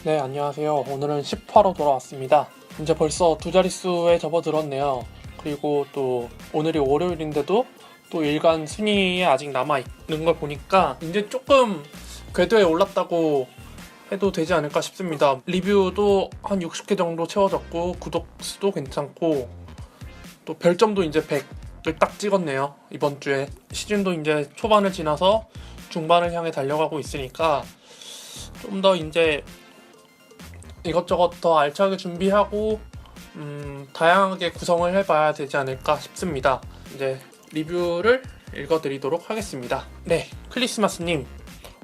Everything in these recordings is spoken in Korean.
네, 안녕하세요. 오늘은 10화로 돌아왔습니다. 이제 벌써 두 자릿수에 접어들었네요. 그리고 또 오늘이 월요일인데도 또 일간 순위에 아직 남아있는 걸 보니까 이제 조금 궤도에 올랐다고 해도 되지 않을까 싶습니다. 리뷰도 한 60개 정도 채워졌고 구독 수도 괜찮고 또 별점도 이제 100을 딱 찍었네요. 이번 주에 시즌도 이제 초반을 지나서 중반을 향해 달려가고 있으니까 좀 더 이제 이것저것 더 알차게 준비하고 다양하게 구성을 해봐야 되지 않을까 싶습니다. 이제 리뷰를 읽어드리도록 하겠습니다. 네, 클리스마스님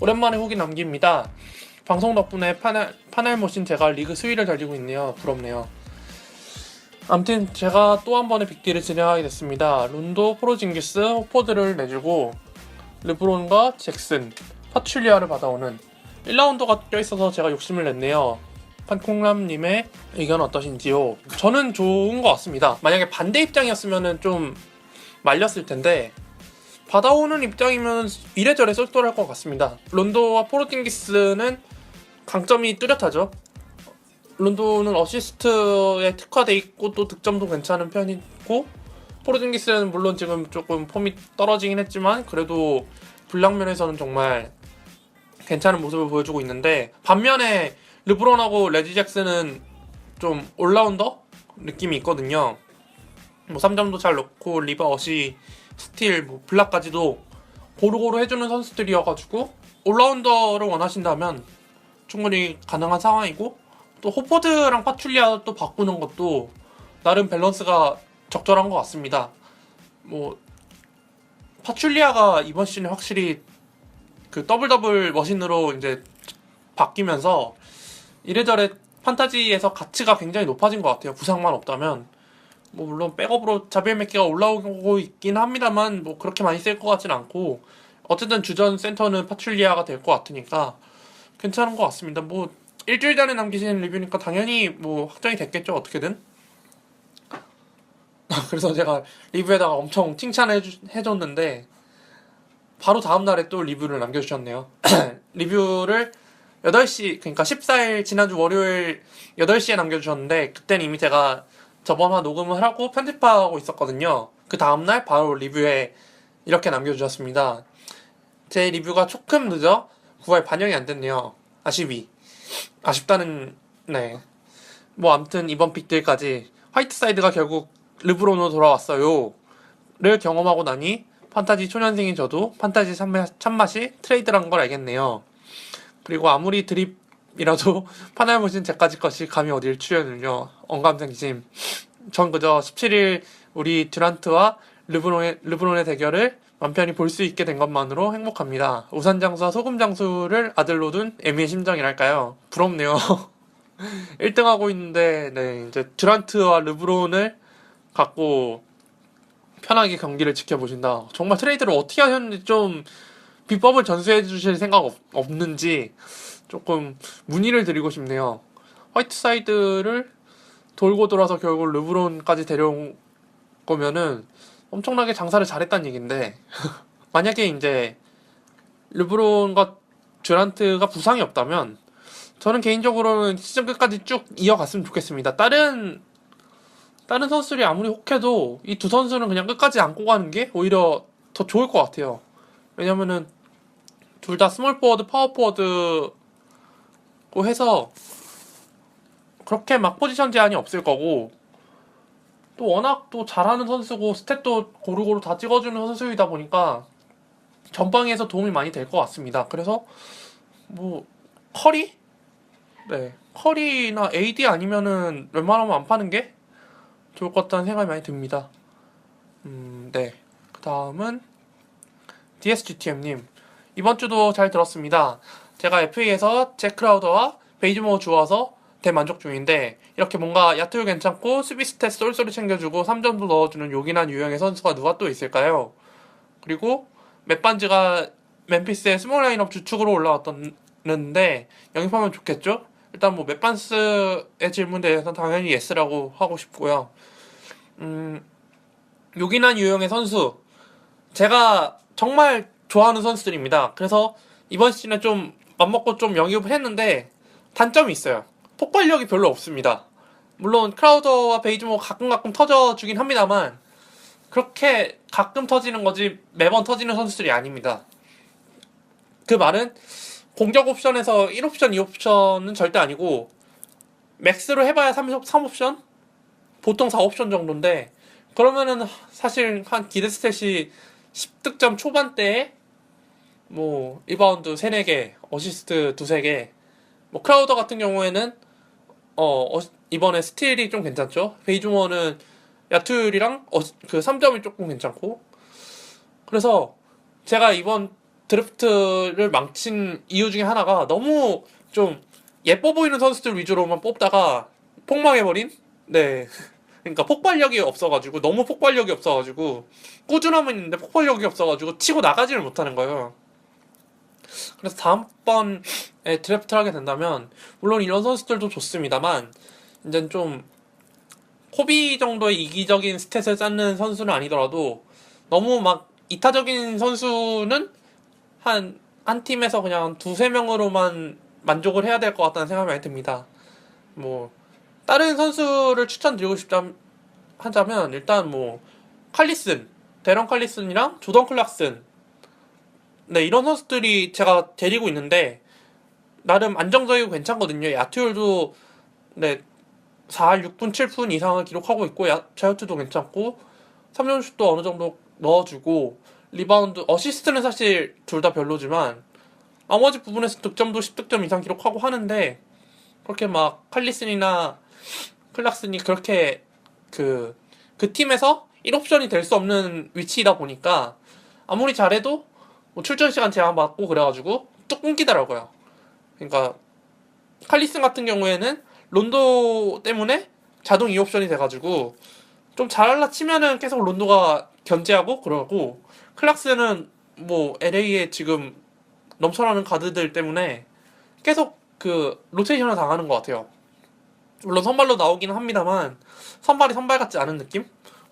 오랜만에 후기 남깁니다. 방송 덕분에 파넬 모신 제가 리그 수위를 달리고 있네요. 부럽네요. 아무튼 제가 또 한 번의 빅딜을 진행하게 됐습니다. 룬도, 포르징기스, 호포드를 내주고 르브론과 잭슨, 파출리아를 받아오는 1라운더가 껴있어서 제가 욕심을 냈네요. 판콩남님의 의견 어떠신지요? 저는 좋은 것 같습니다. 만약에 반대 입장이었으면 좀 말렸을 텐데 받아오는 입장이면 이래저래 쏠쏠할 것 같습니다. 론도와 포르팅기스는 강점이 뚜렷하죠. 론도는 어시스트에 특화돼 있고 또 득점도 괜찮은 편이고 포르팅기스는 물론 지금 조금 폼이 떨어지긴 했지만 그래도 불량면에서는 정말 괜찮은 모습을 보여주고 있는데 반면에 르브론하고 레지 잭슨은 좀 올라운더 느낌이 있거든요. 뭐 3점도 잘 넣고 리바 어시 스틸 뭐 블락까지도 고루고루 해주는 선수들이어가지고 올라운더를 원하신다면 충분히 가능한 상황이고 또 호포드랑 파출리아 또 바꾸는 것도 나름 밸런스가 적절한 것 같습니다. 뭐 파출리아가 이번 시즌에 확실히 그 더블 머신으로 이제 바뀌면서 이래저래 판타지에서 가치가 굉장히 높아진 것 같아요. 부상만 없다면 뭐 물론 백업으로 자비엘 맥기가 올라오고 있긴 합니다만 뭐 그렇게 많이 쓸 것 같진 않고 어쨌든 주전 센터는 파출리아가 될 것 같으니까 괜찮은 것 같습니다. 뭐 일주일 전에 남기신 리뷰니까 당연히 뭐 확정이 됐겠죠. 어떻게든. 그래서 제가 리뷰에다가 엄청 칭찬해줬는데 바로 다음날에 또 리뷰를 남겨주셨네요. 리뷰를 8시, 그러니까 14일 지난주 월요일 8시에 남겨주셨는데 그때는 이미 제가 저번 화 녹음을 하고 편집하고 있었거든요. 그 다음날 바로 리뷰에 이렇게 남겨주셨습니다. 제 리뷰가 조금 늦어 9화에 반영이 안 됐네요. 아쉽다는, 네. 뭐 아무튼 이번 빅딜까지 화이트사이드가 결국 르브론으로 돌아왔어요 를 경험하고 나니 판타지 초년생인 저도 판타지 참맛이 트레이드란 걸 알겠네요. 그리고 아무리 드립이라도 파날무신 제까지 것이 감히 어딜 출연을요. 언감생심. 전 그저 17일 우리 듀란트와 르브론의 대결을 맘 편히 볼 수 있게 된 것만으로 행복합니다. 우산장수와 소금장수를 아들로 둔 애미의 심정이랄까요. 부럽네요. 1등하고 있는데 네, 이제 듀란트와 르브론을 갖고 편하게 경기를 지켜보신다. 정말 트레이드를 어떻게 하셨는지 좀 비법을 전수해 주실 생각 없는지 조금 문의를 드리고 싶네요. 화이트사이드를 돌고 돌아서 결국 르브론까지 데려온 거면은 엄청나게 장사를 잘했다는 얘기인데 만약에 이제 르브론과 듀란트가 부상이 없다면 저는 개인적으로는 시즌 끝까지 쭉 이어갔으면 좋겠습니다. 다른 선수들이 아무리 혹해도 이 두 선수는 그냥 끝까지 안고 가는 게 오히려 더 좋을 것 같아요. 왜냐면은 둘 다 스몰 포워드, 파워 포워드고 해서 그렇게 막 포지션 제한이 없을 거고 또 워낙 또 잘하는 선수고 스탯도 고루고루 다 찍어주는 선수이다 보니까 전방에서 도움이 많이 될 것 같습니다. 그래서 뭐 커리? 네, 커리나 AD 아니면은 웬만하면 안 파는 게 좋을 것 같다는 생각이 많이 듭니다. 네. 그 다음은 DSGTM님. 이번 주도 잘 들었습니다. 제가 FA에서 잭 크라우더와 베이즈모어 주어서 대만족 중인데 이렇게 뭔가 야투율 괜찮고 수비 스탯 쏠쏠이 챙겨주고 3점도 넣어주는 요긴한 유형의 선수가 누가 또 있을까요? 그리고 맷반즈가 멤피스의 스몰 라인업 주축으로 올라왔었는데 영입하면 좋겠죠? 일단 뭐 맷반스의 질문에 대해서는 당연히 예스라고 하고 싶고요. 요긴한 유형의 선수 제가 정말 좋아하는 선수들입니다. 그래서 이번 시즌에 좀 맘먹고 좀 영입을 했는데 단점이 있어요. 폭발력이 별로 없습니다. 물론 크라우더와 베이즈모 가끔 터져주긴 합니다만 그렇게 가끔 터지는 거지 매번 터지는 선수들이 아닙니다. 그 말은 공격 옵션에서 1옵션, 2옵션은 절대 아니고 맥스로 해봐야 3옵션? 보통 4옵션 정도인데 그러면은 사실 한 기대 스탯이 10득점 초반대에 뭐 리바운드 3, 4개, 어시스트 2, 3개 뭐 크라우더 같은 경우에는 이번에 스틸이 좀 괜찮죠. 베이주머는 야투율이랑 그 3점이 조금 괜찮고 그래서 제가 이번 드래프트를 망친 이유 중에 하나가 너무 좀 예뻐 보이는 선수들 위주로만 뽑다가 폭망해버린? 네. 그러니까 폭발력이 없어가지고 너무 폭발력이 없어가지고 꾸준함은 있는데 폭발력이 없어가지고 치고 나가지를 못하는 거예요. 그래서 다음번에 드래프트를 하게 된다면 물론 이런 선수들도 좋습니다만 이제 좀 코비 정도의 이기적인 스탯을 쌓는 선수는 아니더라도 너무 막 이타적인 선수는 한 팀에서 그냥 두세 명으로만 만족을 해야 될 것 같다는 생각이 많이 듭니다. 뭐 다른 선수를 추천드리고 싶다 하자면 일단 뭐 칼리슨, 데런 칼리슨이랑 조던 클락슨 네 이런 선수들이 제가 데리고 있는데 나름 안정적이고 괜찮거든요. 야투율도 네 4할 6분 7분 이상을 기록하고 있고 자유투도 괜찮고 3점슛도 어느 정도 넣어주고 리바운드 어시스트는 사실 둘 다 별로지만 나머지 부분에서 득점도 10득점 이상 기록하고 하는데 그렇게 막 칼리슨이나 클락슨이 그렇게 그 팀에서 1옵션이 될 수 없는 위치이다 보니까 아무리 잘해도 뭐 출전 시간 제한 받고 그래가지고 뚝 끊기더라고요. 그러니까 칼리슨 같은 경우에는 론도 때문에 자동 2옵션이 돼가지고 좀 잘할라 치면은 계속 론도가 견제하고 그러고 클락스는 뭐 LA에 지금 넘쳐나는 가드들 때문에 계속 그 로테이션을 당하는 것 같아요. 물론 선발로 나오긴 합니다만 선발이 선발 같지 않은 느낌?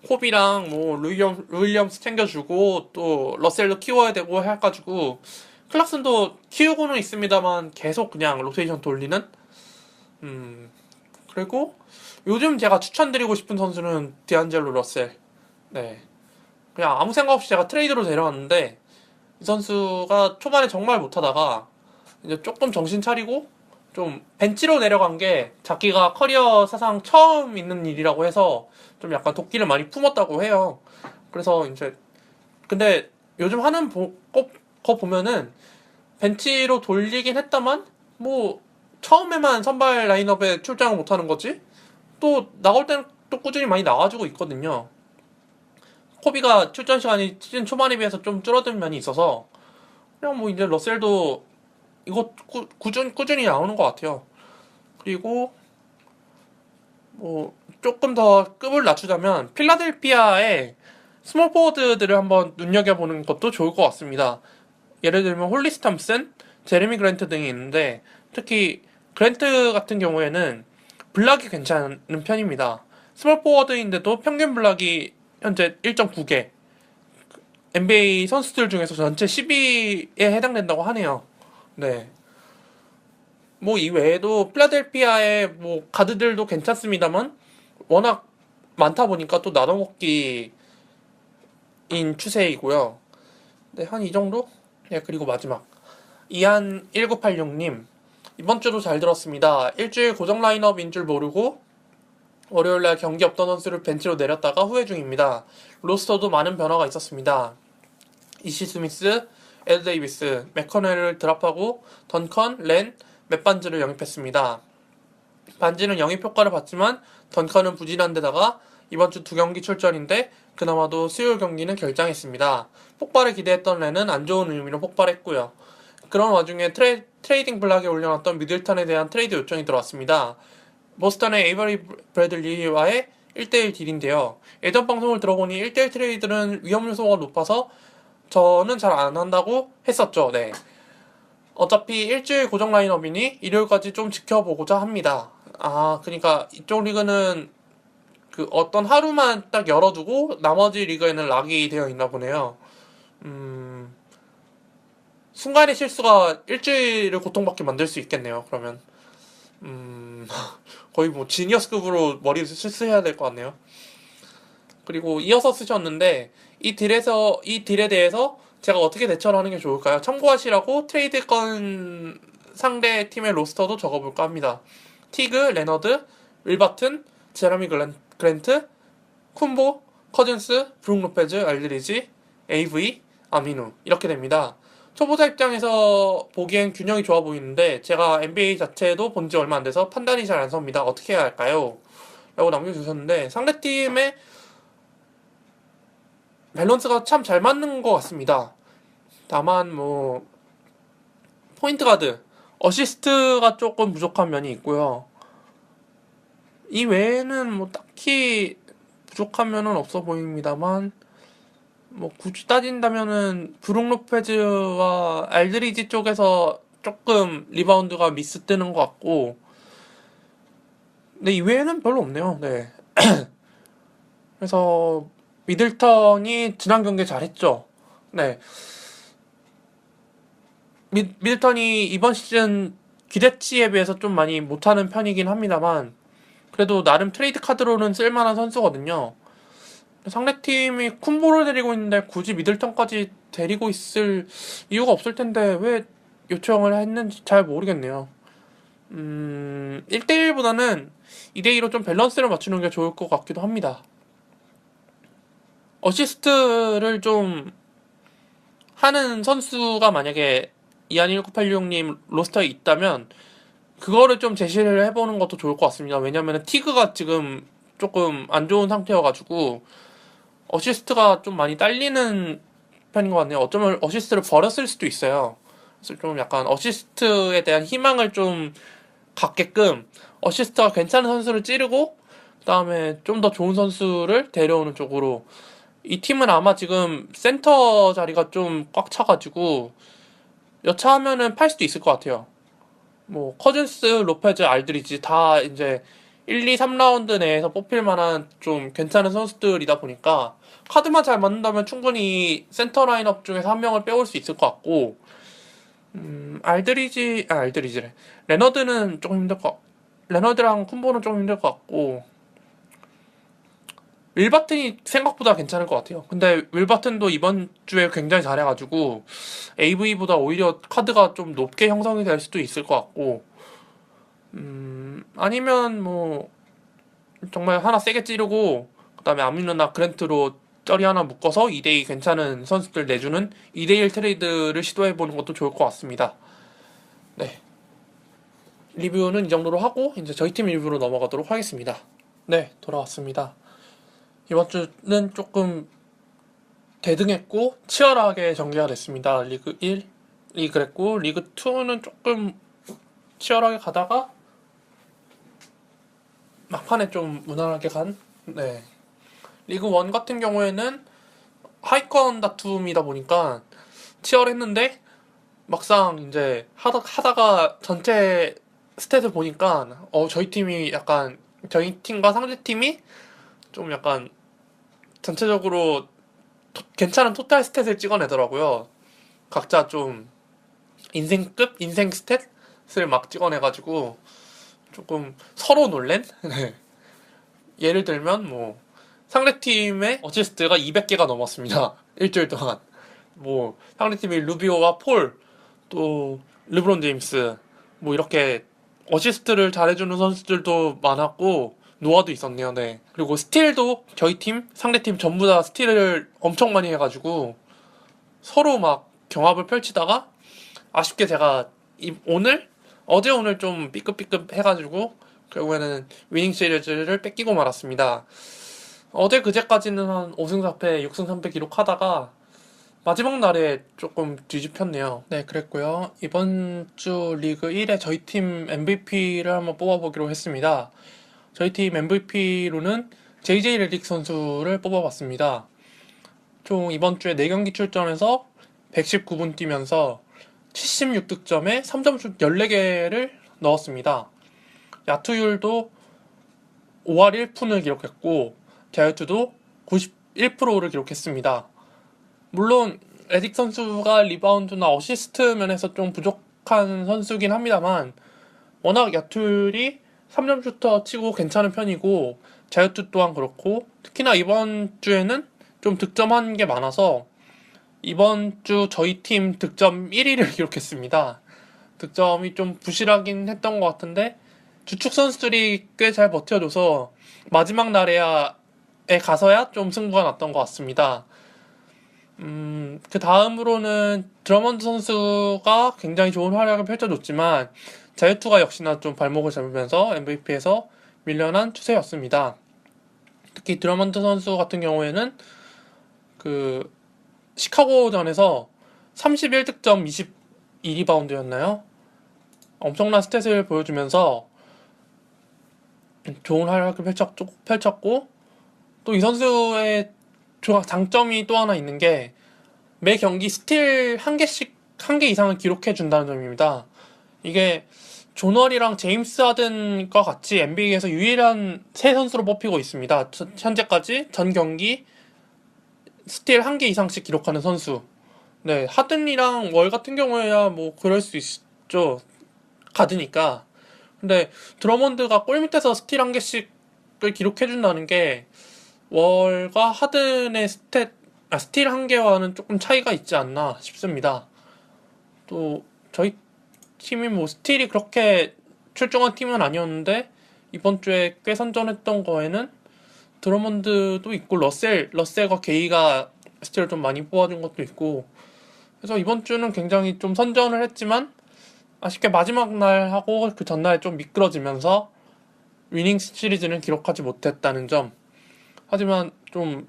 코비랑 뭐 루윌리엄스 챙겨주고 또 러셀도 키워야 되고 해가지고 클락슨도 키우고는 있습니다만 계속 그냥 로테이션 돌리는 그리고 요즘 제가 추천드리고 싶은 선수는 디안젤로 러셀. 네. 그냥 아무 생각 없이 제가 트레이드로 데려왔는데 이 선수가 초반에 정말 못하다가 이제 조금 정신 차리고 좀 벤치로 내려간 게 자기가 커리어 사상 처음 있는 일이라고 해서 좀 약간 도끼를 많이 품었다고 해요. 그래서 이제 근데 요즘 하는 거 보면은 벤치로 돌리긴 했다만 뭐 처음에만 선발 라인업에 출장을 못하는 거지 또 나올 때는 또 꾸준히 많이 나와주고 있거든요. 코비가 출전 시간이 시즌 초반에 비해서 좀 줄어든 면이 있어서 그냥 뭐 이제 러셀도 이거 꾸준히 나오는 것 같아요. 그리고 뭐 조금 더 급을 낮추자면 필라델피아의 스몰 포워드들을 한번 눈여겨보는 것도 좋을 것 같습니다. 예를 들면 홀리스 탐슨, 제레미 그랜트 등이 있는데 특히 그랜트 같은 경우에는 블락이 괜찮은 편입니다. 스몰 포워드인데도 평균 블락이 현재 1.9개 NBA 선수들 중에서 전체 10위에 해당된다고 하네요. 네. 뭐 이외에도 필라델피아의 뭐 가드들도 괜찮습니다만 워낙 많다 보니까 또 나눠먹기인 추세이고요. 네, 한 이 정도? 네, 그리고 마지막 이한 1986님 이번 주도 잘 들었습니다. 일주일 고정 라인업인 줄 모르고 월요일날 경기 없던 선수를 벤치로 내렸다가 후회 중입니다. 로스터도 많은 변화가 있었습니다. 이시 스미스, 에드 데이비스, 맥커넬을 드랍하고 던컨, 렌, 맷반즈를 영입했습니다. 반지는 영입 효과를 봤지만 던컨은 부진한 데다가 이번 주 2경기 출전인데 그나마도 수요일 경기는 결장했습니다. 폭발을 기대했던 렌은 안 좋은 의미로 폭발했고요. 그런 와중에 트레이딩 블락에 올려놨던 미들턴에 대한 트레이드 요청이 들어왔습니다. 보스턴의 에이버리 브래들리와의 1대1 딜인데요. 예전 방송을 들어보니 1대1 트레이드는 위험 요소가 높아서 저는 잘 안 한다고 했었죠. 네. 어차피 일주일 고정 라인업이니 일요일까지 좀 지켜보고자 합니다. 아, 그러니까 이쪽 리그는 그 어떤 하루만 딱 열어두고 나머지 리그에는 락이 되어 있나 보네요. 순간의 실수가 일주일을 고통받게 만들 수 있겠네요. 그러면 거의 뭐 지니어스급으로 머리를 쓰셔야 될 것 같네요. 그리고 이어서 쓰셨는데 이 딜에 대해서 제가 어떻게 대처를 하는 게 좋을까요? 참고하시라고 트레이드건 상대 팀의 로스터도 적어볼까 합니다. 티그, 레너드, 윌바튼, 제러미 그랜트, 쿤보, 커즌스, 브룩 로페즈, 알드리지, AV, 아미누 이렇게 됩니다. 초보자 입장에서 보기엔 균형이 좋아 보이는데 제가 NBA 자체도 본 지 얼마 안 돼서 판단이 잘 안 섭니다. 어떻게 해야 할까요? 라고 남겨주셨는데 상대팀의 밸런스가 참 잘 맞는 것 같습니다. 다만 뭐 포인트 가드, 어시스트가 조금 부족한 면이 있고요. 이 외에는 뭐 딱히 부족한 면은 없어 보입니다만 뭐 굳이 따진다면은 브룩 로페즈와 알드리지 쪽에서 조금 리바운드가 미스 뜨는 것 같고 근데 이외에는 별로 없네요. 네. 그래서 미들턴이 지난 경기 잘했죠. 네. 미들턴이 이번 시즌 기대치에 비해서 좀 많이 못하는 편이긴 합니다만 그래도 나름 트레이드 카드로는 쓸만한 선수거든요. 상대팀이 쿤보를 데리고 있는데 굳이 미들턴까지 데리고 있을 이유가 없을 텐데 왜 요청을 했는지 잘 모르겠네요. 1대1보다는 2대2로 좀 밸런스를 맞추는 게 좋을 것 같기도 합니다. 어시스트를 좀 하는 선수가 만약에 이한1986님 로스터에 있다면 그거를 좀 제시를 해보는 것도 좋을 것 같습니다. 왜냐면 티그가 지금 조금 안 좋은 상태여가지고 어시스트가 좀 많이 딸리는 편인 것 같네요. 어쩌면 어시스트를 버렸을 수도 있어요. 그래서 좀 약간 어시스트에 대한 희망을 좀 갖게끔 어시스트가 괜찮은 선수를 찌르고 그 다음에 좀 더 좋은 선수를 데려오는 쪽으로 이 팀은 아마 지금 센터 자리가 좀 꽉 차가지고 여차하면은 팔 수도 있을 것 같아요. 뭐 커즌스, 로페즈, 알드리지 다 이제 1, 2, 3라운드 내에서 뽑힐 만한 좀 괜찮은 선수들이다 보니까 카드만 잘 맞는다면 충분히 센터 라인업 중에서 한 명을 빼올 수 있을 것 같고 알드리지래. 레너드는 조금 힘들 것 레너드랑 쿤보는 좀 힘들 것 같고 윌바튼이 생각보다 괜찮을 것 같아요. 근데 윌바튼도 이번 주에 굉장히 잘해가지고 AV보다 오히려 카드가 좀 높게 형성이 될 수도 있을 것 같고 아니면 뭐 정말 하나 세게 찌르고 그다음에 아미누나 그랜트로 쩌리 하나 묶어서 2대2 괜찮은 선수들 내주는 2대1 트레이드를 시도해보는 것도 좋을 것 같습니다. 네. 리뷰는 이 정도로 하고 이제 저희 팀 리뷰로 넘어가도록 하겠습니다. 네, 돌아왔습니다. 이번 주는 조금 대등했고 치열하게 전개가 됐습니다. 리그 1이 그랬고 리그 2는 조금 치열하게 가다가 막판에 좀 무난하게 간 네. 리그 1 같은 경우에는 하위권 다툼이다 보니까 치열했는데 막상 이제 하다가 전체 스탯을 보니까 저희 팀이 약간 저희 팀과 상대 팀이 좀 약간 전체적으로 괜찮은 토탈 스탯을 찍어내더라고요. 각자 좀 인생급 인생 스탯을 막 찍어내가지고 조금 서로 놀랜? 네. 예를 들면 뭐 상대팀의 어시스트가 200개가 넘었습니다. 일주일 동안. 뭐 상대팀이 루비오와 폴, 또 르브론 제임스 뭐 이렇게 어시스트를 잘해주는 선수들도 많았고 노아도 있었네요. 네. 그리고 스틸도 저희 팀, 상대팀 전부 다 스틸을 엄청 많이 해가지고 서로 막 경합을 펼치다가 아쉽게 제가 어제 오늘 좀 삐끗삐끗 해가지고 결국에는 위닝 시리즈를 뺏기고 말았습니다. 어제 그제까지는 한 5승 4패, 6승 3패 기록하다가 마지막 날에 조금 뒤집혔네요. 네, 그랬고요. 이번 주 리그 1에 저희 팀 MVP를 한번 뽑아보기로 했습니다. 저희 팀 MVP로는 JJ 레딕 선수를 뽑아봤습니다. 총 이번 주에 4경기 출전해서 119분 뛰면서 76득점에 3점슛 14개를 넣었습니다. 야투율도 5할 1푼을 기록했고 자유투도 91%를 기록했습니다. 물론 레딕 선수가 리바운드나 어시스트 면에서 좀 부족한 선수긴 합니다만 워낙 야툴이 3점 슈터 치고 괜찮은 편이고 자유투 또한 그렇고 특히나 이번 주에는 좀 득점한 게 많아서 이번 주 저희 팀 득점 1위를 기록했습니다. 득점이 좀 부실하긴 했던 것 같은데 주축 선수들이 꽤 잘 버텨줘서 마지막 날에 가서야 좀 승부가 났던 것 같습니다. 그 다음으로는 드러먼드 선수가 굉장히 좋은 활약을 펼쳐줬지만 자유투가 역시나 좀 발목을 잡으면서 MVP에서 밀려난 추세였습니다. 특히 드러먼드 선수 같은 경우에는 그 시카고전에서 31득점 22리바운드였나요? 엄청난 스탯을 보여주면서 좋은 활약을 펼쳤고 또 이 선수의 장점이 또 하나 있는 게 매 경기 스틸 한 개 이상을 기록해 준다는 점입니다. 이게 조널이랑 제임스 하든과 같이 NBA에서 유일한 세 선수로 뽑히고 있습니다. 현재까지 전 경기 스틸 한 개 이상씩 기록하는 선수. 네, 하든이랑 월 같은 경우에야 뭐 그럴 수 있죠. 가드니까. 근데 드러먼드가 골 밑에서 스틸 한 개씩을 기록해준다는 게 월과 하든의 스틸 한 개와는 조금 차이가 있지 않나 싶습니다. 또 저희 팀이 뭐 스틸이 그렇게 출중한 팀은 아니었는데 이번 주에 꽤 선전했던 거에는 드러먼드도 있고 러셀과 게이가 스틸을 좀 많이 뽑아준 것도 있고 그래서 이번 주는 굉장히 좀 선전을 했지만 아쉽게 마지막 날 하고 그 전날에 좀 미끄러지면서 위닝 시리즈는 기록하지 못했다는 점. 하지만 좀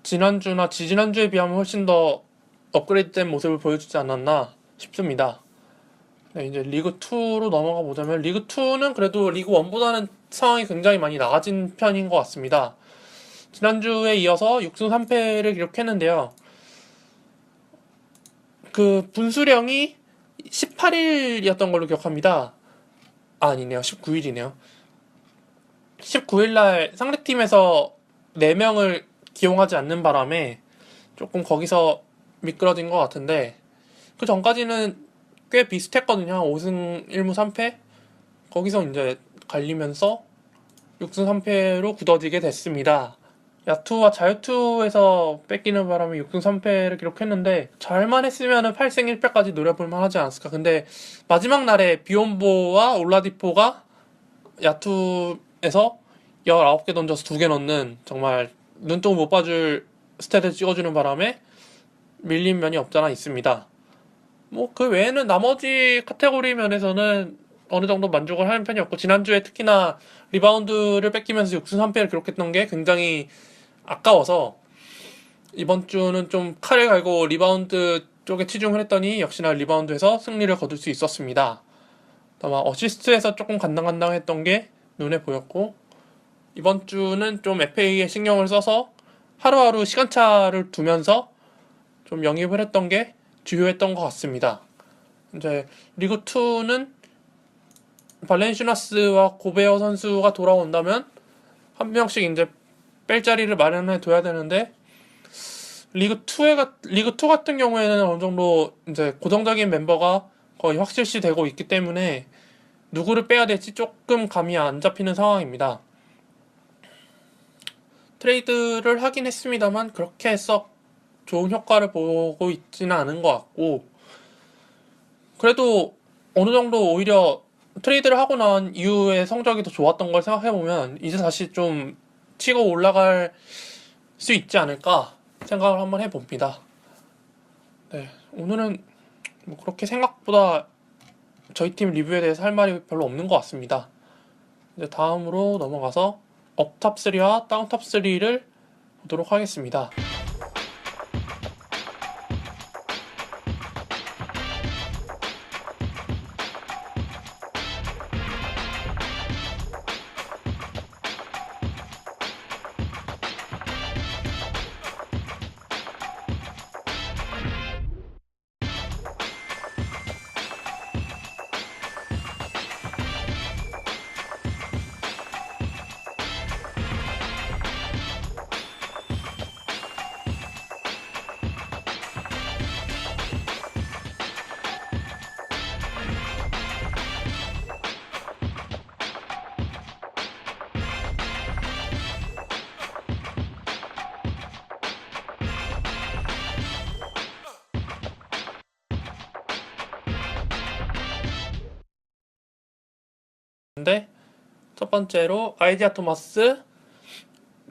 지난주나 지지난주에 비하면 훨씬 더 업그레이드된 모습을 보여주지 않았나 싶습니다. 네, 이제 리그2로 넘어가 보자면 리그2는 그래도 리그1보다는 상황이 굉장히 많이 나아진 편인 것 같습니다. 지난주에 이어서 6승 3패를 기록했는데요. 그 분수령이 18일이었던 걸로 기억합니다. 아니네요. 19일이네요. 19일날 상대팀에서 4명을 기용하지 않는 바람에 조금 거기서 미끄러진 것 같은데 그 전까지는 꽤 비슷했거든요. 5승 1무 3패? 거기서 이제 갈리면서 6승 3패로 굳어지게 됐습니다. 야투와 자유투에서 뺏기는 바람에 6승 3패를 기록했는데 잘만 했으면 8승 1패까지 노려볼만 하지 않았을까. 근데 마지막 날에 비욘보와 올라디포가 야투에서 19개 던져서 2개 넣는 정말 눈동 못 봐줄 스탯을 찍어주는 바람에 밀린 면이 없잖아 있습니다. 뭐 그 외에는 나머지 카테고리 면에서는 어느 정도 만족을 하는 편이었고 지난주에 특히나 리바운드를 뺏기면서 6승 3패를 기록했던 게 굉장히 아까워서 이번 주는 좀 칼을 갈고 리바운드 쪽에 치중을 했더니 역시나 리바운드에서 승리를 거둘 수 있었습니다. 다만 어시스트에서 조금 간당간당했던 게 눈에 보였고 이번 주는 좀 FA에 신경을 써서 하루하루 시간차를 두면서 좀 영입을 했던 게 주요했던 것 같습니다. 이제 리그2는 발렌시나스와 고베어 선수가 돌아온다면 한 명씩 이제 뺄 자리를 마련해 둬야 되는데 리그2 같은 경우에는 어느 정도 이제 고정적인 멤버가 거의 확실시 되고 있기 때문에 누구를 빼야 될지 조금 감이 안 잡히는 상황입니다. 트레이드를 하긴 했습니다만 그렇게 썩 좋은 효과를 보고 있지는 않은 것 같고 그래도 어느 정도 오히려 트레이드를 하고 난 이후에 성적이 더 좋았던 걸 생각해보면 이제 다시 좀 치고 올라갈 수 있지 않을까 생각을 한번 해봅니다. 네, 오늘은 뭐 그렇게 생각보다 저희 팀 리뷰에 대해서 할 말이 별로 없는 것 같습니다. 이제 다음으로 넘어가서 업탑 3와 다운탑 3를 보도록 하겠습니다. 근데 첫 번째로 아이디아 토마스,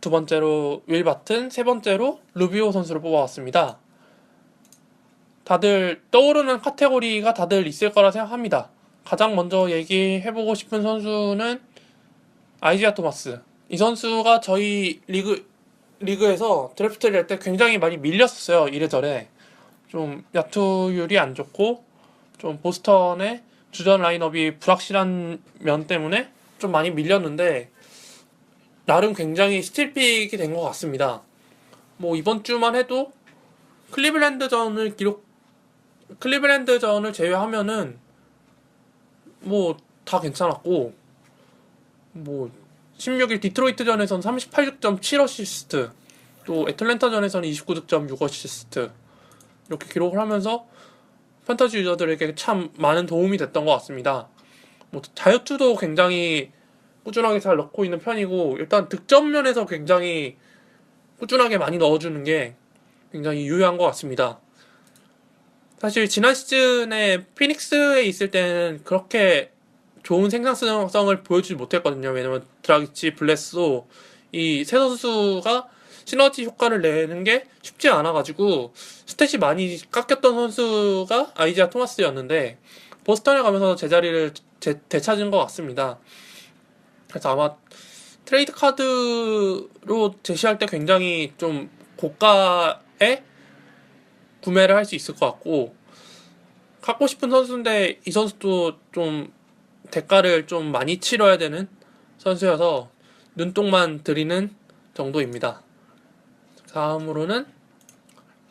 두 번째로 윌 바튼, 세 번째로 루비오 선수를 뽑아왔습니다. 다들 떠오르는 카테고리가 다들 있을 거라 생각합니다. 가장 먼저 얘기해보고 싶은 선수는 아이디아 토마스. 이 선수가 저희 리그에서 드래프트를 할 때 굉장히 많이 밀렸었어요. 이래저래. 좀 야투율이 안 좋고 좀 보스턴의 주전 라인업이 불확실한 면 때문에 좀 많이 밀렸는데 나름 굉장히 스틸픽이 된 것 같습니다. 뭐 이번 주만 해도 클리블랜드전을 제외하면은 뭐 다 괜찮았고, 뭐 16일 디트로이트전에선 38득점 7어시스트, 또 애틀랜타전에서는 29득점 6어시스트 이렇게 기록을 하면서 판타지 유저들에게 참 많은 도움이 됐던 것 같습니다. 뭐 자유투도 굉장히 꾸준하게 잘 넣고 있는 편이고, 일단 득점 면에서 굉장히 꾸준하게 많이 넣어주는 게 굉장히 유효한 것 같습니다. 사실 지난 시즌에 피닉스에 있을 때는 그렇게 좋은 생산성을 보여주지 못했거든요. 왜냐면 드라기치, 블레스도 이 세 선수가 시너지 효과를 내는 게 쉽지 않아가지고 스탯이 많이 깎였던 선수가 아이지아 토마스였는데 보스턴에 가면서 제자리를 되찾은 것 같습니다. 그래서 아마 트레이드 카드로 제시할 때 굉장히 좀 고가의 구매를 할 수 있을 것 같고, 갖고 싶은 선수인데 이 선수도 좀 대가를 좀 많이 치러야 되는 선수여서 눈독만 들이는 정도입니다. 다음으로는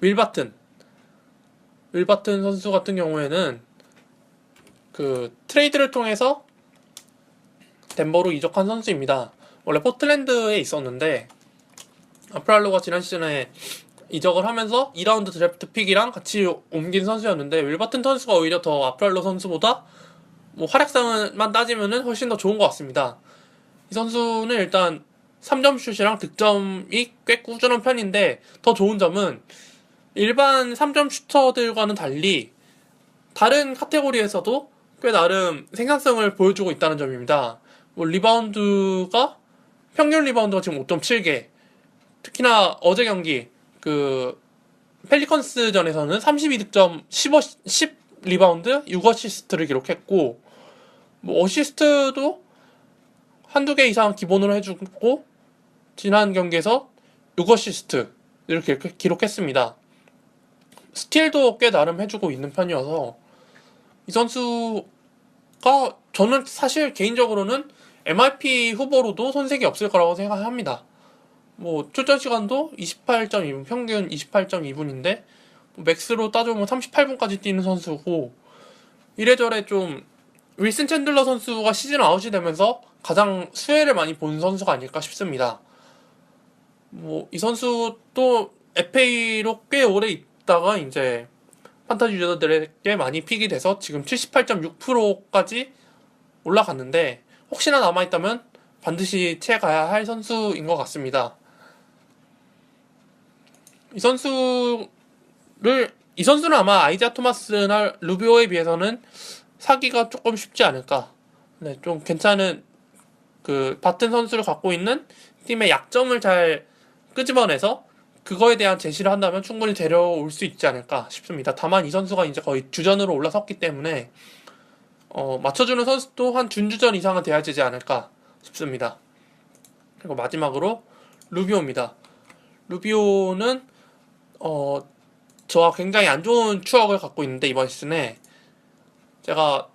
윌바튼 선수 같은 경우에는 그 트레이드를 통해서 덴버로 이적한 선수입니다. 원래 포틀랜드에 있었는데 아프랄로가 지난 시즌에 이적을 하면서 2라운드 드래프트 픽이랑 같이 옮긴 선수였는데 윌바튼 선수가 오히려 더 아프랄로 선수보다 뭐 활약상만 따지면은 훨씬 더 좋은 것 같습니다. 이 선수는 일단 3점 슛이랑 득점이 꽤 꾸준한 편인데 더 좋은 점은 일반 3점 슈터들과는 달리 다른 카테고리에서도 꽤 나름 생산성을 보여주고 있다는 점입니다. 뭐 리바운드가 평균 리바운드가 지금 5.7개, 특히나 어제 경기 그 펠리컨스전에서는 32득점 10 리바운드 6어시스트를 기록했고, 뭐 어시스트도 한두 개 이상 기본으로 해주고 지난 경기에서 6어시스트 이렇게 기록했습니다. 스틸도 꽤 나름 해주고 있는 편이어서 이 선수가 저는 사실 개인적으로는 MIP 후보로도 손색이 없을 거라고 생각합니다. 뭐 출전 시간도 28.2분, 평균 28.2분인데 맥스로 따져보면 38분까지 뛰는 선수고, 이래저래 좀 윌슨 챈들러 선수가 시즌 아웃이 되면서 가장 수혜를 많이 본 선수가 아닐까 싶습니다. 뭐 이 선수도 FA로 꽤 오래 있다가 이제 판타지 유저들에게 많이 픽이 돼서 지금 78.6%까지 올라갔는데 혹시나 남아있다면 반드시 채가야 할 선수인 것 같습니다. 이 선수는 아마 아이자 토마스나 루비오에 비해서는 사기가 조금 쉽지 않을까. 네, 좀 괜찮은 그 바튼 선수를 갖고 있는 팀의 약점을 잘 끄집어내서 그거에 대한 제시를 한다면 충분히 데려올 수 있지 않을까 싶습니다. 다만 이 선수가 이제 거의 주전으로 올라섰기 때문에 맞춰주는 선수도 한 준주전 이상은 돼야 되지 않을까 싶습니다. 그리고 마지막으로 루비오입니다. 루비오는 저와 굉장히 안 좋은 추억을 갖고 있는데 이번 시즌에 제가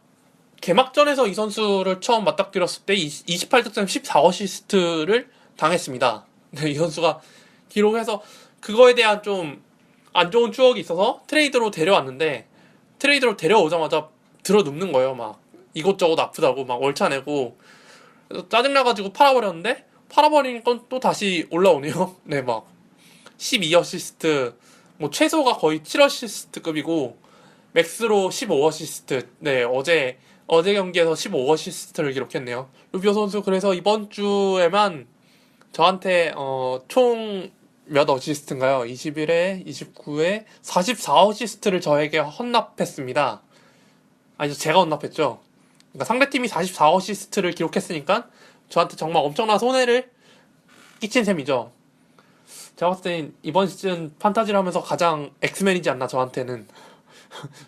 개막전에서 이 선수를 처음 맞닥뜨렸을 때 28득점 14어시스트를 당했습니다. 네, 이 선수가 기록해서 그거에 대한 좀 안 좋은 추억이 있어서 트레이드로 데려왔는데 트레이드로 데려오자마자 들어눕는 거예요. 막 이것저것 아프다고 막 월차 내고, 그래서 짜증나가지고 팔아버렸는데 팔아버리니까 또 다시 올라오네요. 네, 막 12어시스트, 뭐 최소가 거의 7어시스트급이고 맥스로 15어시스트. 네, 어제 경기에서 15어시스트를 기록했네요. 루비오 선수 그래서 이번 주에만 저한테 총 몇 어시스트인가요? 21회, 29회, 44어시스트를 저에게 헌납했습니다. 아니죠, 제가 헌납했죠. 그러니까 상대팀이 44어시스트를 기록했으니까 저한테 정말 엄청난 손해를 끼친 셈이죠. 제가 봤을 땐 이번 시즌 판타지를 하면서 가장 엑스맨이지 않나, 저한테는.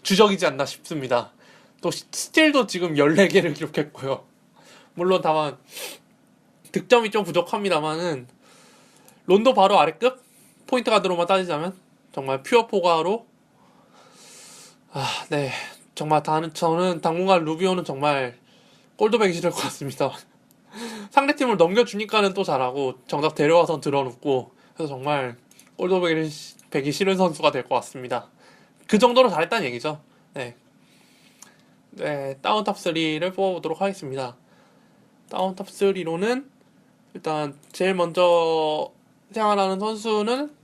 주적이지 않나 싶습니다. 또 스틸도 지금 14개를 기록했고요. 물론 다만 득점이 좀 부족합니다만은 론도 바로 아래급 포인트 가드로만 따지자면 정말 퓨어 포가로 네, 정말 저는 당분간 루비오는 정말 꼴도배기 싫을 것 같습니다. 상대팀을 넘겨주니까는 또 잘하고 정작 데려와서 들어눕고, 그래서 정말 꼴도배기 싫은 선수가 될 것 같습니다. 그 정도로 잘했다는 얘기죠. 네, 다운탑 3를 뽑아보도록 하겠습니다. 다운탑 3로는 일단 제일 먼저 생각나는 선수는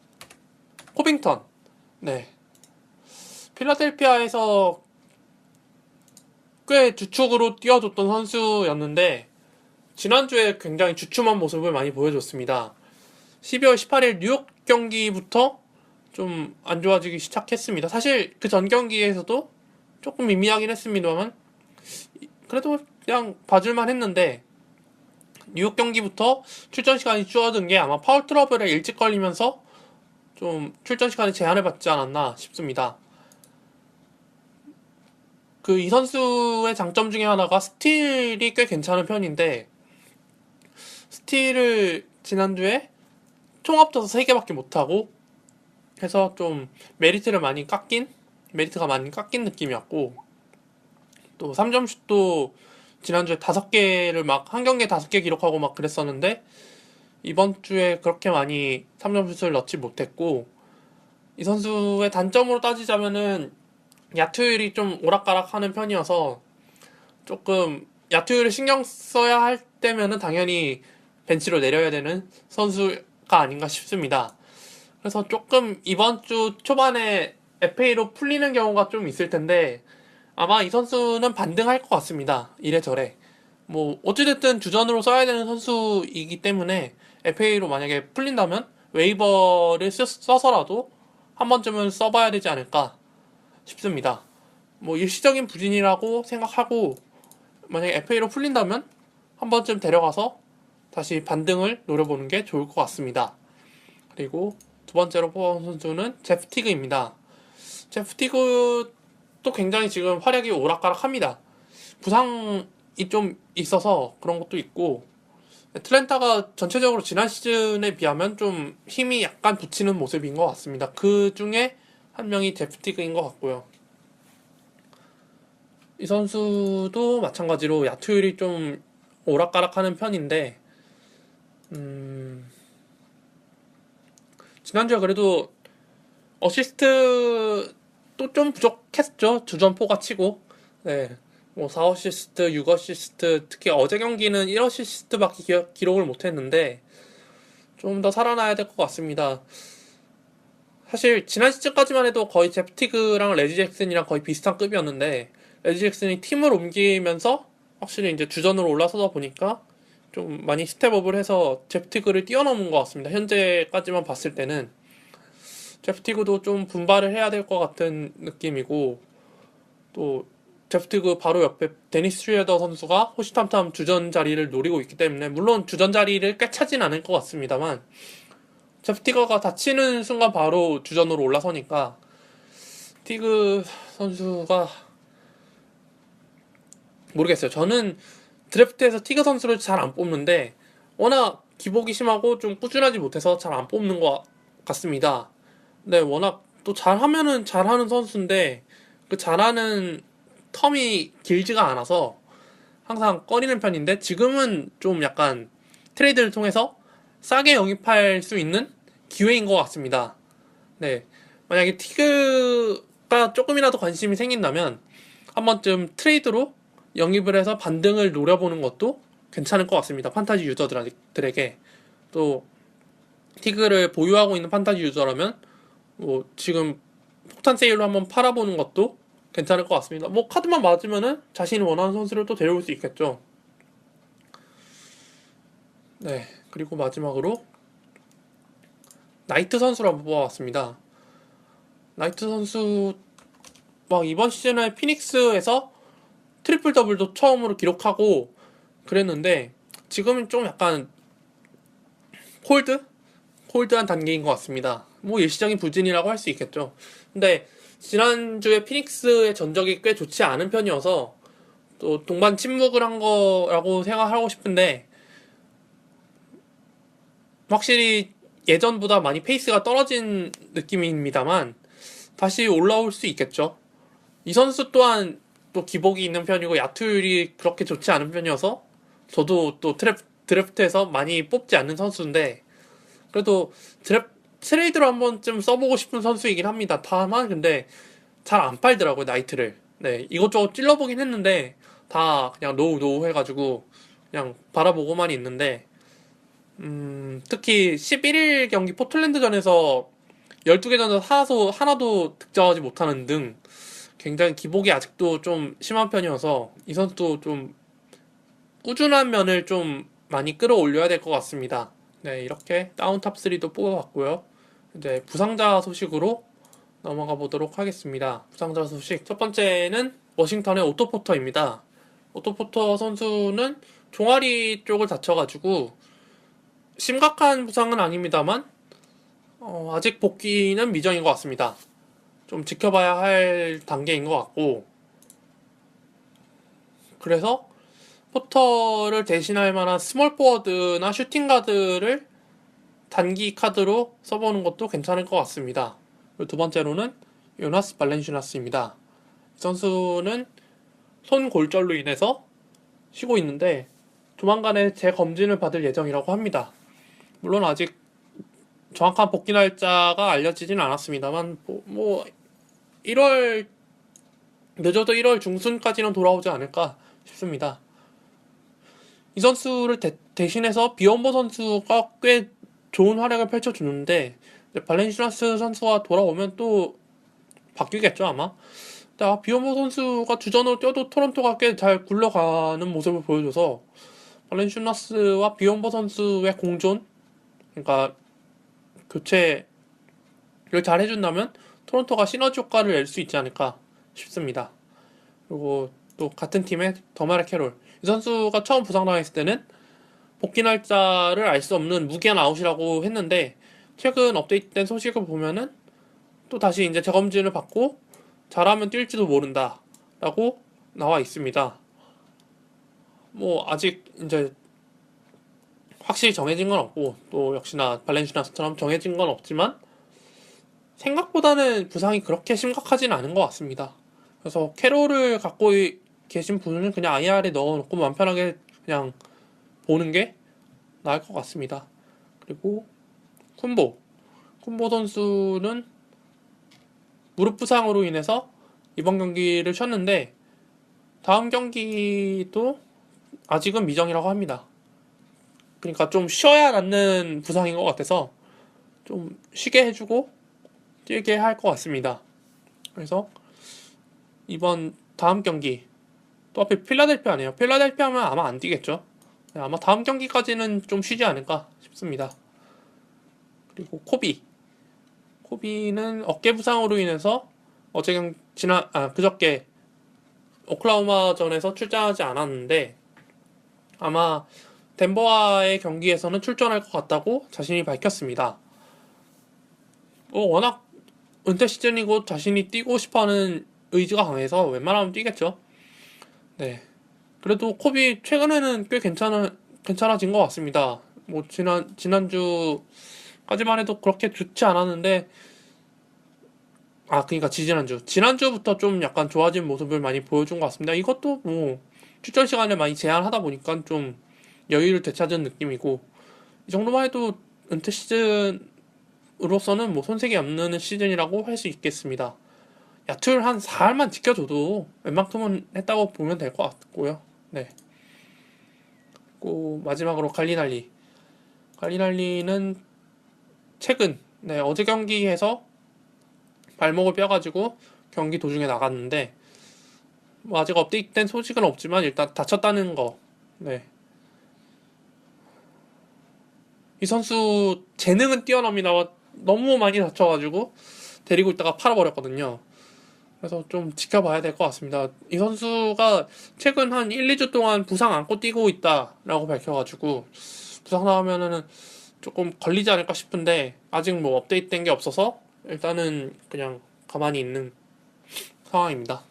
코빙턴. 네, 필라델피아에서 꽤 주축으로 뛰어줬던 선수였는데 지난주에 굉장히 주춤한 모습을 많이 보여줬습니다. 12월 18일 뉴욕 경기부터 좀 안 좋아지기 시작했습니다. 사실 그 전 경기에서도 조금 미미하긴 했습니다만 그래도 그냥 봐줄만 했는데 뉴욕 경기부터 출전 시간이 줄어든 게 아마 파울 트러블에 일찍 걸리면서 좀 출전 시간에 제한을 받지 않았나 싶습니다. 이 선수의 장점 중에 하나가 스틸이 꽤 괜찮은 편인데 스틸을 지난주에 총 합쳐서 3개밖에 못하고 해서 좀 메리트가 많이 깎인 느낌이었고, 또 3점 슛도 지난주에 5개를 한 경기에 5개 기록하고 막 그랬었는데 이번 주에 그렇게 많이 3점 슛을 넣지 못했고, 이 선수의 단점으로 따지자면은 야투율이 좀 오락가락하는 편이어서 조금 야투율을 신경 써야 할 때면은 당연히 벤치로 내려야 되는 선수가 아닌가 싶습니다. 그래서 조금 이번 주 초반에 FA로 풀리는 경우가 좀 있을 텐데 아마 이 선수는 반등할 것 같습니다. 이래저래. 뭐 어찌됐든 주전으로 써야 되는 선수이기 때문에 FA로 만약에 풀린다면 웨이버를 써서라도 한 번쯤은 써봐야 되지 않을까 싶습니다. 뭐 일시적인 부진이라고 생각하고 만약에 FA로 풀린다면 한 번쯤 데려가서 다시 반등을 노려보는 게 좋을 것 같습니다. 그리고 두 번째로 뽑아온 선수는 제프 티그입니다. 제프 티그도 굉장히 지금 활약이 오락가락합니다. 부상이 좀 있어서 그런 것도 있고 애틀랜타가 전체적으로 지난 시즌에 비하면 좀 힘이 약간 붙이는 모습인 것 같습니다. 그 중에 한 명이 제프 티그인 것 같고요. 이 선수도 마찬가지로 야투율이 좀 오락가락하는 편인데 지난주에 그래도 어시스트도 좀 부족했죠. 주전포가 치고. 네. 뭐 4어시스트, 6어시스트, 특히 어제 경기는 1어시스트밖에 기록을 못했는데 좀 더 살아나야 될 것 같습니다. 사실 지난 시즌까지만 해도 거의 제프 티그랑 레지 잭슨이랑 거의 비슷한 급이었는데 레지 잭슨이 팀을 옮기면서 확실히 이제 주전으로 올라서다 보니까 좀 많이 스텝업을 해서 제프 티그를 뛰어넘은 것 같습니다. 현재까지만 봤을 때는 제프 티그도 좀 분발을 해야 될 것 같은 느낌이고, 또 제프 티그 바로 옆에 데니스 슈에더 선수가 호시탐탐 주전 자리를 노리고 있기 때문에 물론 주전 자리를 꿰차진 않을 것 같습니다만 제프 티그가 다치는 순간 바로 주전으로 올라서니까 티그 선수가 모르겠어요. 저는 드래프트에서 티그 선수를 잘 안 뽑는데 워낙 기복이 심하고 좀 꾸준하지 못해서 잘 안 뽑는 것 같습니다. 네, 워낙 또 잘하면은 잘하는 선수인데 그 잘하는 텀이 길지가 않아서 항상 꺼리는 편인데 지금은 좀 약간 트레이드를 통해서 싸게 영입할 수 있는 기회인 것 같습니다. 네, 만약에 티그가 조금이라도 관심이 생긴다면 한 번쯤 트레이드로 영입을 해서 반등을 노려보는 것도 괜찮을 것 같습니다. 판타지 유저들에게. 또 티그를 보유하고 있는 판타지 유저라면 뭐 지금 폭탄 세일로 한번 팔아보는 것도 괜찮을 것 같습니다. 뭐 카드만 맞으면은 자신이 원하는 선수를 또 데려올 수 있겠죠. 네, 그리고 마지막으로 나이트 선수를 한번 뽑아봤습니다. 나이트 선수 막 이번 시즌에 피닉스에서 트리플 더블도 처음으로 기록하고 그랬는데 지금은 좀 약간 콜드한 단계인 것 같습니다. 뭐 일시적인 부진이라고 할 수 있겠죠. 근데 지난주에 피닉스의 전적이 꽤 좋지 않은 편이어서 또 동반 침묵을 한 거라고 생각하고 싶은데 확실히 예전보다 많이 페이스가 떨어진 느낌입니다만 다시 올라올 수 있겠죠. 이 선수 또한 또 기복이 있는 편이고 야투율이 그렇게 좋지 않은 편이어서 저도 또 드래프트에서 많이 뽑지 않는 선수인데 그래도 트레이드로 한 번쯤 써보고 싶은 선수이긴 합니다. 다만 근데 잘 안 팔더라고요, 나이트를. 네, 이것저것 찔러보긴 했는데 다 그냥 노우 해가지고 그냥 바라보고만 있는데 특히 11일 경기 포틀랜드전에서 12개전에서 하나도 득점하지 못하는 등 굉장히 기복이 아직도 좀 심한 편이어서 이 선수도 좀 꾸준한 면을 좀 많이 끌어올려야 될 것 같습니다. 네, 이렇게 다운 탑3도 뽑아봤고요. 이제 부상자 소식으로 넘어가 보도록 하겠습니다. 부상자 소식. 첫 번째는 워싱턴의 오토 포터입니다. 오토 포터 선수는 종아리 쪽을 다쳐가지고 심각한 부상은 아닙니다만 아직 복귀는 미정인 것 같습니다. 좀 지켜봐야 할 단계인 것 같고 그래서 포터를 대신할 만한 스몰 포워드나 슈팅 가드를 단기 카드로 써보는 것도 괜찮을 것 같습니다. 그리고 두 번째로는 요나스 발렌슈나스입니다. 이 선수는 손 골절로 인해서 쉬고 있는데 조만간에 재검진을 받을 예정이라고 합니다. 물론 아직 정확한 복귀 날짜가 알려지진 않았습니다만 뭐 1월 늦어도 1월 중순까지는 돌아오지 않을까 싶습니다. 이 선수를 대신해서 비욘보 선수가 꽤 좋은 활약을 펼쳐주는데 발렌시나스 선수가 돌아오면 또 바뀌겠죠 아마. 비욘보 선수가 주전으로 뛰어도 토론토가 꽤 잘 굴러가는 모습을 보여줘서 발렌시나스와 비욘보 선수의 공존, 그러니까 교체를 잘 해준다면 토론토가 시너지 효과를 낼 수 있지 않을까 싶습니다. 그리고 또 같은 팀의 더마레 캐롤, 이 선수가 처음 부상당했을 때는 복귀 날짜를 알 수 없는 무기한 아웃이라고 했는데 최근 업데이트된 소식을 보면은 또 다시 이제 재검진을 받고 잘하면 뛸지도 모른다 라고 나와 있습니다. 뭐 아직 이제 확실히 정해진 건 없고 또 역시나 발렌시나스처럼 정해진 건 없지만 생각보다는 부상이 그렇게 심각하진 않은 것 같습니다. 그래서 캐롤을 갖고 계신 분은 그냥 IR에 넣어놓고 마음 편하게 그냥 보는 게 나을 것 같습니다. 그리고 쿤보 선수는 무릎 부상으로 인해서 이번 경기를 쉬었는데 다음 경기도 아직은 미정이라고 합니다. 그러니까 좀 쉬어야 낫는 부상인 것 같아서 좀 쉬게 해주고 뛰게 할 것 같습니다. 그래서 이번 다음 경기 또 앞에 필라델피아네요. 필라델피아면 아마 안 뛰겠죠. 아마 다음 경기까지는 좀 쉬지 않을까 싶습니다. 그리고 코비는 어깨 부상으로 인해서 그저께 오클라호마전에서 출장하지 않았는데 아마 덴버와의 경기에서는 출전할 것 같다고 자신이 밝혔습니다. 워낙 은퇴 시즌이고 자신이 뛰고 싶어하는 의지가 강해서 웬만하면 뛰겠죠. 네. 그래도 코비 최근에는 꽤 괜찮아진 것 같습니다. 뭐 지난주까지만 해도 그렇게 좋지 않았는데 그러니까 지난주부터 좀 약간 좋아진 모습을 많이 보여준 것 같습니다. 이것도 뭐 출전 시간을 많이 제한하다 보니까 좀 여유를 되찾은 느낌이고 이 정도만 해도 은퇴 시즌으로서는 뭐 손색이 없는 시즌이라고 할 수 있겠습니다. 야투를 한 4할만 지켜줘도 웬만큼은 했다고 보면 될 것 같고요. 네. 그리고 마지막으로 갈리날리는 최근 어제 경기에서 발목을 뼈가지고 경기 도중에 나갔는데 뭐 아직 업데이트된 소식은 없지만 일단 다쳤다는 거. 네. 이 선수 재능은 뛰어납니다. 너무 많이 다쳐가지고 데리고 있다가 팔아버렸거든요. 그래서 좀 지켜봐야 될 것 같습니다. 이 선수가 최근 한 1, 2주 동안 부상 안고 뛰고 있다라고 밝혀가지고 부상 나오면은 조금 걸리지 않을까 싶은데 아직 뭐 업데이트된 게 없어서 일단은 그냥 가만히 있는 상황입니다.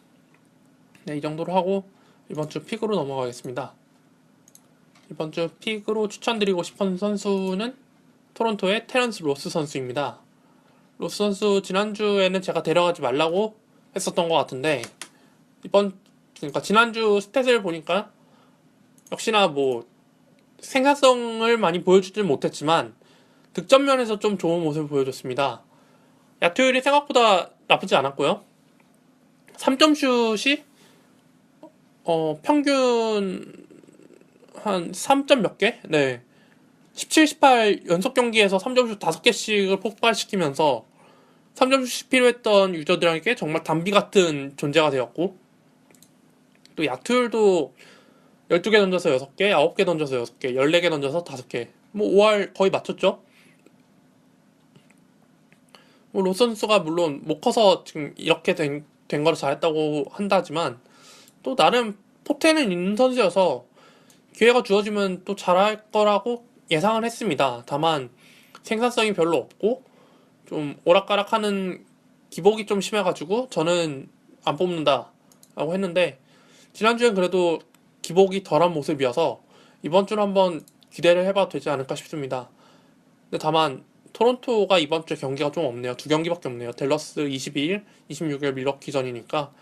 네, 이 정도로 하고 이번 주 픽으로 넘어가겠습니다. 이번 주 픽으로 추천드리고 싶은 선수는 토론토의 테런스 로스 선수입니다. 로스 선수 지난주에는 제가 데려가지 말라고 했었던 것 같은데 그러니까 지난주 스탯을 보니까 역시나 뭐 생산성을 많이 보여주질 못했지만 득점 면에서 좀 좋은 모습을 보여줬습니다. 야투율이 생각보다 나쁘지 않았고요. 3점 슛이 평균 한 3점 몇 개? 네. 17, 18 연속 경기에서 3점슛 5개씩을 폭발시키면서 3점슛이 필요했던 유저들에게 정말 단비 같은 존재가 되었고, 또 야투율도 12개 던져서 6개, 9개 던져서 6개, 14개 던져서 5개. 뭐 5할 거의 맞췄죠? 뭐 로스 선수가 물론 못 커서 지금 이렇게 된 거를 잘했다고 한다지만 또 나름 포텐은 있는 선수여서 기회가 주어지면 또 잘할 거라고 예상을 했습니다. 다만 생산성이 별로 없고 좀 오락가락하는 기복이 좀 심해가지고 저는 안 뽑는다라고 했는데 지난주엔 그래도 기복이 덜한 모습이어서 이번 주는 한번 기대를 해봐도 되지 않을까 싶습니다. 근데 다만 토론토가 이번 주 경기가 좀 없네요. 2경기밖에 없네요. 댈러스 22일, 26일 밀워키전이니까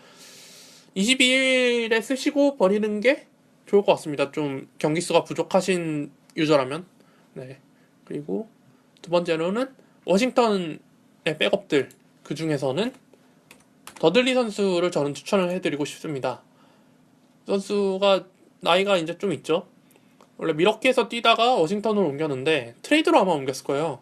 22일에 쓰시고 버리는 게 좋을 것 같습니다. 좀 경기 수가 부족하신 유저라면. 네. 그리고 두 번째로는 워싱턴의 백업들 그 중에서는 더들리 선수를 저는 추천을 해드리고 싶습니다. 선수가 나이가 이제 좀 있죠. 원래 미러키에서 뛰다가 워싱턴으로 옮겼는데 트레이드로 아마 옮겼을 거예요.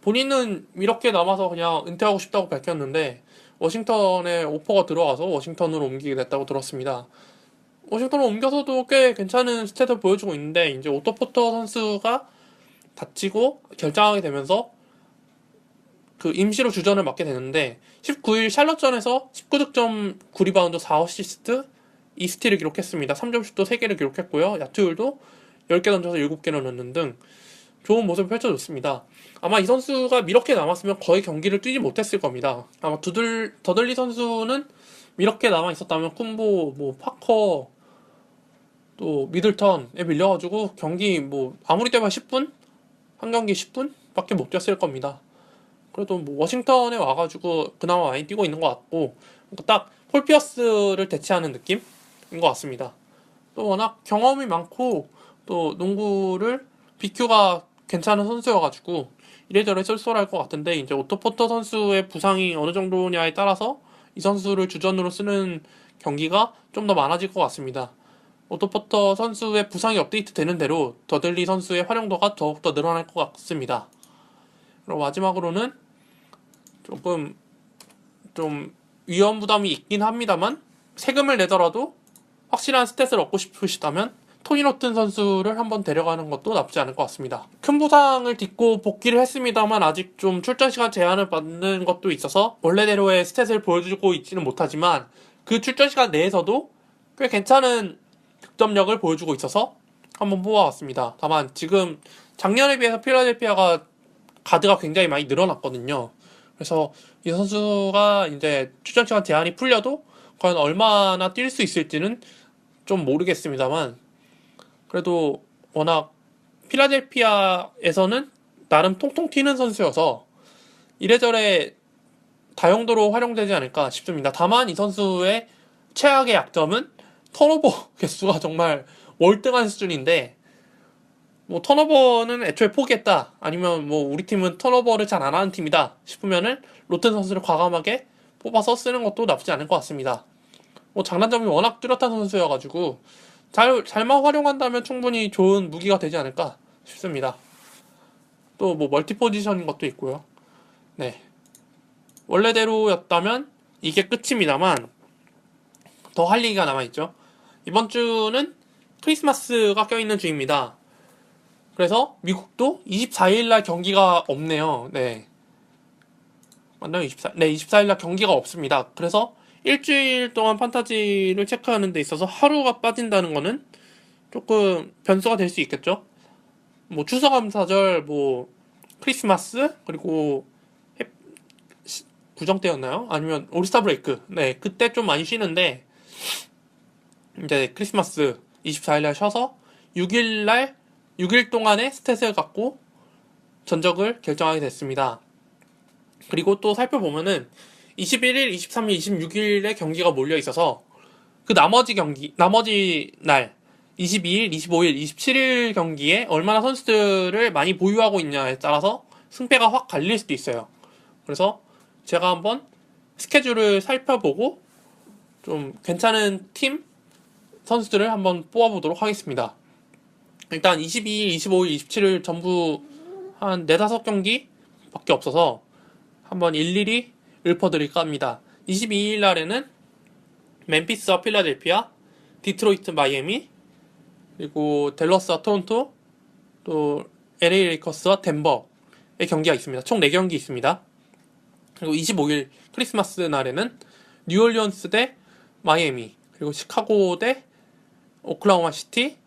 본인은 미러키에 남아서 그냥 은퇴하고 싶다고 밝혔는데 워싱턴에 오퍼가 들어와서 워싱턴으로 옮기게 됐다고 들었습니다. 워싱턴으로 옮겨서도 꽤 괜찮은 스탯을 보여주고 있는데 이제 오토 포터 선수가 다치고 결장하게 되면서 그 임시로 주전을 맡게 되는데 19일 샬럿전에서 19득점 9리바운드 4어시스트 2스틸을 기록했습니다. 3점슛도 3개를 기록했고요. 야투율도 10개 던져서 7개를 넣는 등 좋은 모습을 펼쳐줬습니다. 아마 이 선수가 미러키에 남았으면 거의 경기를 뛰지 못했을 겁니다. 아마 더들리 선수는 미러키에 남아있었다면 쿤보, 뭐 파커, 또 미들턴에 밀려가지고 경기 뭐 아무리 때면 10분? 한 경기 10분? 밖에 못 뛰었을 겁니다. 그래도 뭐 워싱턴에 와가지고 그나마 많이 뛰고 있는 것 같고 딱 폴 피어스를 대체하는 느낌인 것 같습니다. 또 워낙 경험이 많고 또 농구를 BQ가 괜찮은 선수여가지고 이래저래 쏠쏠할 것 같은데 이제 오토 포터 선수의 부상이 어느 정도냐에 따라서 이 선수를 주전으로 쓰는 경기가 좀 더 많아질 것 같습니다. 오토 포터 선수의 부상이 업데이트 되는 대로 더들리 선수의 활용도가 더욱더 늘어날 것 같습니다. 그리고 마지막으로는 조금 좀 위험 부담이 있긴 합니다만 세금을 내더라도 확실한 스탯을 얻고 싶으시다면 토니 로튼 선수를 한번 데려가는 것도 나쁘지 않을 것 같습니다. 큰 부상을 딛고 복귀를 했습니다만 아직 좀 출전 시간 제한을 받는 것도 있어서 원래대로의 스탯을 보여주고 있지는 못하지만 그 출전 시간 내에서도 꽤 괜찮은 득점력을 보여주고 있어서 한번 뽑아왔습니다. 다만 지금 작년에 비해서 필라델피아가 가드가 굉장히 많이 늘어났거든요. 그래서 이 선수가 이제 출전 시간 제한이 풀려도 과연 얼마나 뛸 수 있을지는 좀 모르겠습니다만 그래도 워낙 필라델피아에서는 나름 통통 튀는 선수여서 이래저래 다용도로 활용되지 않을까 싶습니다. 다만 이 선수의 최악의 약점은 턴오버 개수가 정말 월등한 수준인데 뭐 턴오버는 애초에 포기했다 아니면 뭐 우리 팀은 턴오버를 잘 안 하는 팀이다 싶으면은 로튼 선수를 과감하게 뽑아서 쓰는 것도 나쁘지 않을 것 같습니다. 뭐 장단점이 워낙 뚜렷한 선수여가지고 잘만 활용한다면 충분히 좋은 무기가 되지 않을까 싶습니다. 또 뭐 멀티 포지션인 것도 있고요. 네, 원래대로였다면 이게 끝입니다만 더 할 얘기가 남아있죠. 이번 주는 크리스마스가 껴있는 주입니다. 그래서 미국도 24일날 경기가 없네요. 네, 맞나요? 24일날 경기가 없습니다. 그래서 일주일 동안 판타지를 체크하는 데 있어서 하루가 빠진다는 거는 조금 변수가 될 수 있겠죠. 뭐 추석감사절, 뭐 크리스마스, 그리고 구정 때였나요? 아니면 올스타 브레이크. 네, 그때 좀 많이 쉬는데 이제 크리스마스 24일날 쉬어서 6일 동안의 스탯을 갖고 전적을 결정하게 됐습니다. 그리고 또 살펴보면은 21일, 23일, 26일에 경기가 몰려 있어서 그 나머지 날 22일, 25일, 27일 경기에 얼마나 선수들을 많이 보유하고 있냐에 따라서 승패가 확 갈릴 수도 있어요. 그래서 제가 한번 스케줄을 살펴보고 좀 괜찮은 팀 선수들을 한번 뽑아보도록 하겠습니다. 일단 22일, 25일, 27일 전부 한 4, 5경기 밖에 없어서 한번 일일이 읊어드릴까 합니다. 22일 날에는 멤피스와 필라델피아, 디트로이트 마이애미, 그리고 댈러스와 토론토, 또 LA 레이커스와 덴버의 경기가 있습니다. 총 4경기 있습니다. 그리고 25일 크리스마스 날에는 뉴올리언스 대 마이애미, 그리고 시카고 대 오클라호마 시티,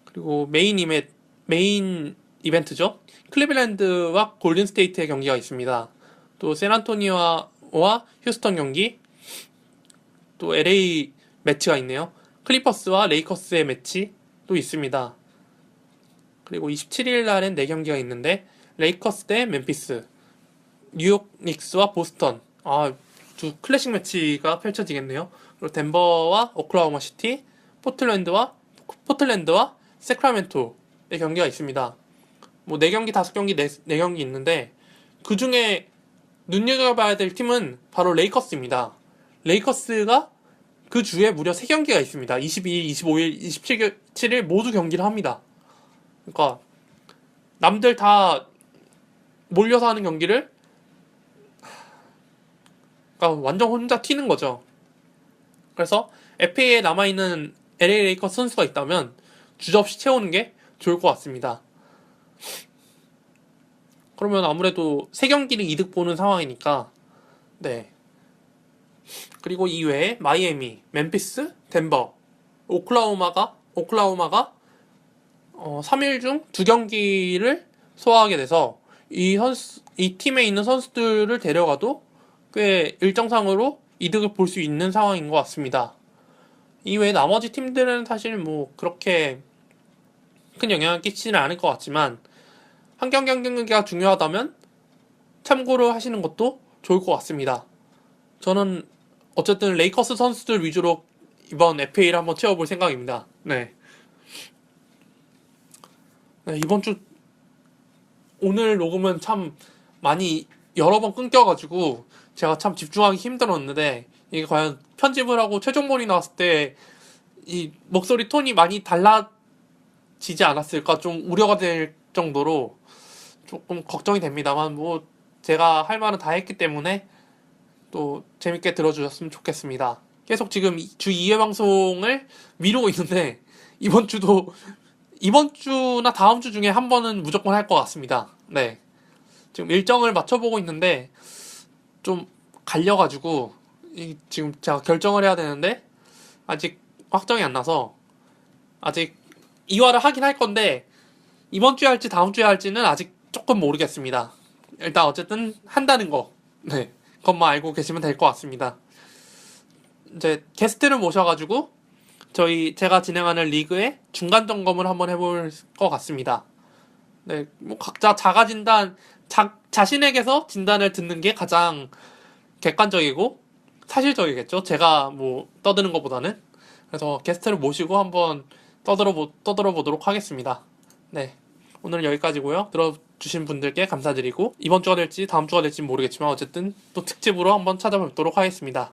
그리고 메인 이벤트죠. 클리블랜드와 골든 스테이트의 경기가 있습니다. 또 샌안토니오와 휴스턴 경기, 또 LA 매치가 있네요. 클리퍼스와 레이커스의 매치도 있습니다. 그리고 27일 날엔 4경기가 있는데 레이커스 대 멤피스, 뉴욕 닉스와 보스턴, 두 클래식 매치가 펼쳐지겠네요. 그리고 덴버와 오클라호마 시티, 포틀랜드와 세크라멘토의 경기가 있습니다. 뭐 4경기, 5경기, 4경기 있는데 그 중에 눈여겨봐야 될 팀은 바로 레이커스입니다. 레이커스가 그 주에 무려 3경기가 있습니다. 22일, 25일, 27일 모두 경기를 합니다. 그러니까 남들 다 몰려서 하는 경기를 그러니까 완전 혼자 튀는 거죠. 그래서 FA에 남아있는 LA 레이커스 선수가 있다면 주저없이 채우는 게 좋을 것 같습니다. 그러면 아무래도 3경기를 이득 보는 상황이니까. 네. 그리고 이외에 마이애미, 멤피스, 덴버, 오클라호마가 3일 중 2경기를 소화하게 돼서 이 팀에 있는 선수들을 데려가도 꽤 일정상으로 이득을 볼 수 있는 상황인 것 같습니다. 이외에 나머지 팀들은 사실 뭐 그렇게 큰 영향을 끼치지는 않을 것 같지만 한 경기 한 경기가 중요하다면 참고를 하시는 것도 좋을 것 같습니다. 저는 어쨌든 레이커스 선수들 위주로 이번 FA를 한번 채워볼 생각입니다. 네, 이번 주 오늘 녹음은 참 많이 여러 번 끊겨가지고 제가 참 집중하기 힘들었는데 이게 과연 편집을 하고 최종본이 나왔을 때 이 목소리 톤이 많이 달라지지 않았을까 좀 우려가 될 정도로 조금 걱정이 됩니다만 뭐 제가 할 말은 다 했기 때문에 또 재밌게 들어주셨으면 좋겠습니다. 계속 지금 주 2회 방송을 미루고 있는데 이번 주나 다음 주 중에 한 번은 무조건 할 것 같습니다. 네, 지금 일정을 맞춰보고 있는데 좀 갈려가지고 지금 제가 결정을 해야 되는데 아직 확정이 안 나서 아직 이화를 하긴 할 건데 이번 주에 할지 다음 주에 할지는 아직 조금 모르겠습니다. 일단 어쨌든 한다는 거, 네, 그것만 알고 계시면 될 것 같습니다. 이제 게스트를 모셔가지고 제가 진행하는 리그의 중간 점검을 한번 해볼 것 같습니다. 네, 뭐 각자 자가 진단, 자신에게서 진단을 듣는 게 가장 객관적이고 사실적이겠죠. 제가 뭐 떠드는 것보다는. 그래서 게스트를 모시고 한번 떠들어 보도록 하겠습니다. 네, 오늘 여기까지고요. 들어주신 분들께 감사드리고 이번 주가 될지 다음 주가 될지 모르겠지만 어쨌든 또 특집으로 한번 찾아뵙도록 하겠습니다.